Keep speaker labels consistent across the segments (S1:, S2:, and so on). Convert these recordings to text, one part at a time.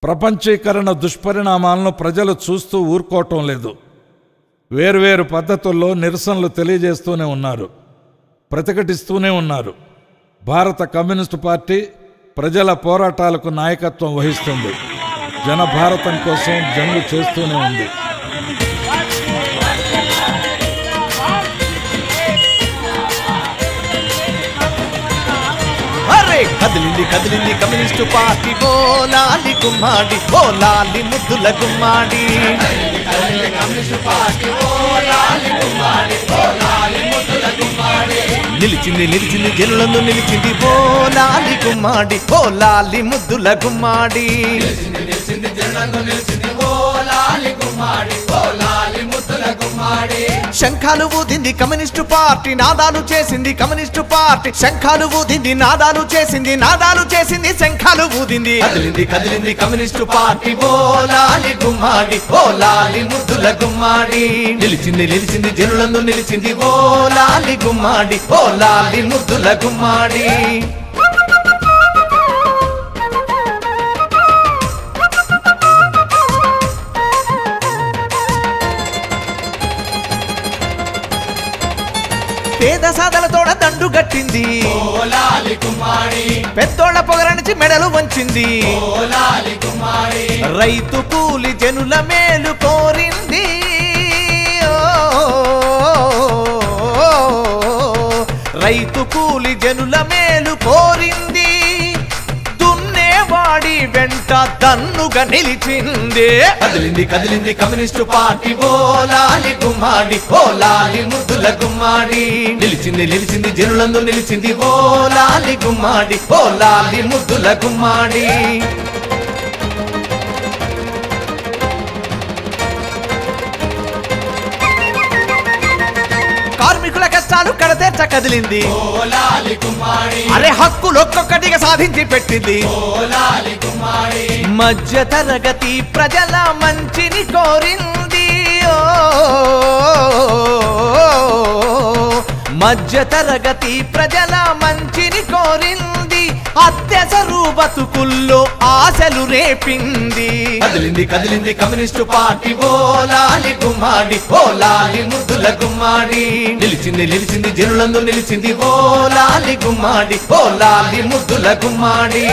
S1: ప్రపంచీకరణ దుష్పరిణామాలను ప్రజలు చూస్తూ ఊరుకోవటం లేదు. వేర్వేరు పద్ధతుల్లో నిరసనలు తెలియజేస్తూనే ఉన్నారు, ప్రతిఘటిస్తూనే ఉన్నారు. భారత కమ్యూనిస్టు పార్టీ ప్రజల పోరాటాలకు నాయకత్వం వహిస్తుంది. జనభారతం కోసం జంగు చేస్తూనే ఉంది.
S2: కదిలింది కదిలింది కమ్యూనిస్టు పార్టీ, బోలాలి గుమ్మాడి బోలాలి ముద్దుల గుమ్మాడి. నిలిచింది నిలిచింది జనులందు నిలిచింది బోలాలి గుమ్మాడి బోలాలి ముద్దుల గుమ్మాడి. శంఖాలు ఊదింది కమ్యూనిస్టు పార్టీ, నాదాలు చేసింది కమ్యూనిస్టు పార్టీ. శంఖాలు ఊదింది నాదాలు చేసింది, నాదాలు చేసింది శంఖాలు ఊదింది. కదిలింది కదిలింది కమ్యూనిస్టు పార్టీ, బోలాలి గుమ్మాడి బోలాలి ముద్దుల గుమ్మాడి. నిలిచింది నిలిచింది జనులందు నిలిచింది బోలాలి గుమ్మాడి బోలాలి ముద్దుల గుమ్మాడి. పేద సాదలతోడ దండు గట్టింది, పెద్దోళ్ల పొగరనిచి మెడలు వంచింది. రైతు కూలి జనుల మేలు కోరింది, రైతు కూలి జనుల మేలు కోరింది. దున్నేవాడి వెంట దన్నుగా నిలిచింది. కదిలింది కదిలింది కమ్యూనిస్టు పార్టీ, బోలాలి గుమ్మాడి బోలాలి ముద్దుల గుమ్మాడి. నిలిచింది నిలిచింది జనులందు నిలిచింది బోలాలి గుమ్మాడి బోలాలి ముద్దుల గుమ్మాడి. కార్మికుల కష్టాలు కడతేర్చ కదిలింది, అరే హక్కులు ఒక్కొక్కటిగా సాధించి పెట్టింది. మధ్య తరగతి ప్రజల మంచిని కోరింది, మధ్య తరగతి ప్రజల మంచిని కోరింది. అత్యసరు బతుకుల్లో ఆశలు రేపింది. కదిలింది కదిలింది కమ్యూనిస్టు పార్టీ, బోలాలి గుమ్మాడి బోలాలి ముద్దుల గుమ్మాడి. నిలిచింది నిలిచింది జనులందు నిలిచింది బోలాలి గుమ్మాడి బోలాలి ముద్దుల గుమ్మాడి.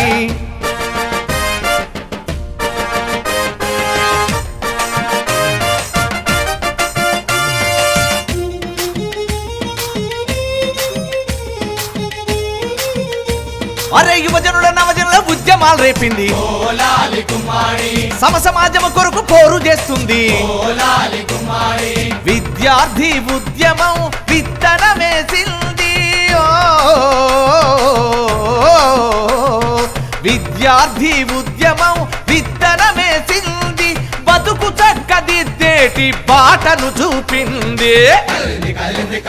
S2: అరే యువజనుల నవజనుల ఉద్యమాలు రేపింది, సమ సమాజం కొరకు పోరు చేస్తుంది. విద్యార్థి ఉద్యమం విత్తనమేసింది, విద్యార్థి ఉద్యమం విత్తనమేసింది. బతుకు చక్కదిద్దేటి బాటను చూపింది.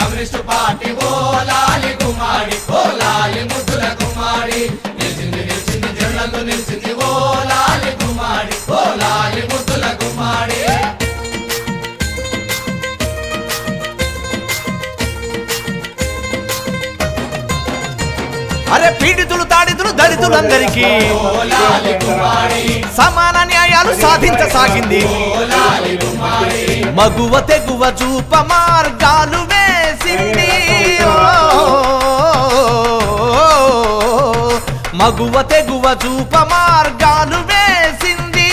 S2: కమ్యూనిస్టు పార్టీ, బోలాలి గుమ్మాడి బోలాలి ముద్దుల గుమ్మాడి. నిలిచింది నిలిచింది జనులందు నిలిచింది బోలాలి గుమ్మాడి బోలాలి ముద్దుల గుమ్మాడి. అరే పీడితులు తాడితులు దళితులందరికీ సమాన న్యాయాలు సాధించసాగింది. మగువ తెగువ చూప మార్గాలు వేసింది, మగువ తెగువ చూప మార్గాలు వేసింది.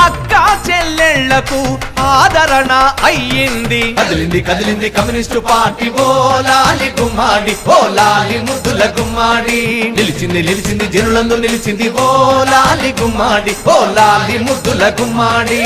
S2: అక్క చెల్లెళ్లకు ఆదరణ అయ్యింది. కదిలింది కదిలింది కమ్యూనిస్టు పార్టీ, బోలాలి గుమ్మాడి బోలాలి ముద్దుల గుమ్మాడి. నిలిచింది నిలిచింది జనులందు నిలిచింది బోలాలి గుమ్మాడి బోలాలి ముద్దుల గుమ్మాడి.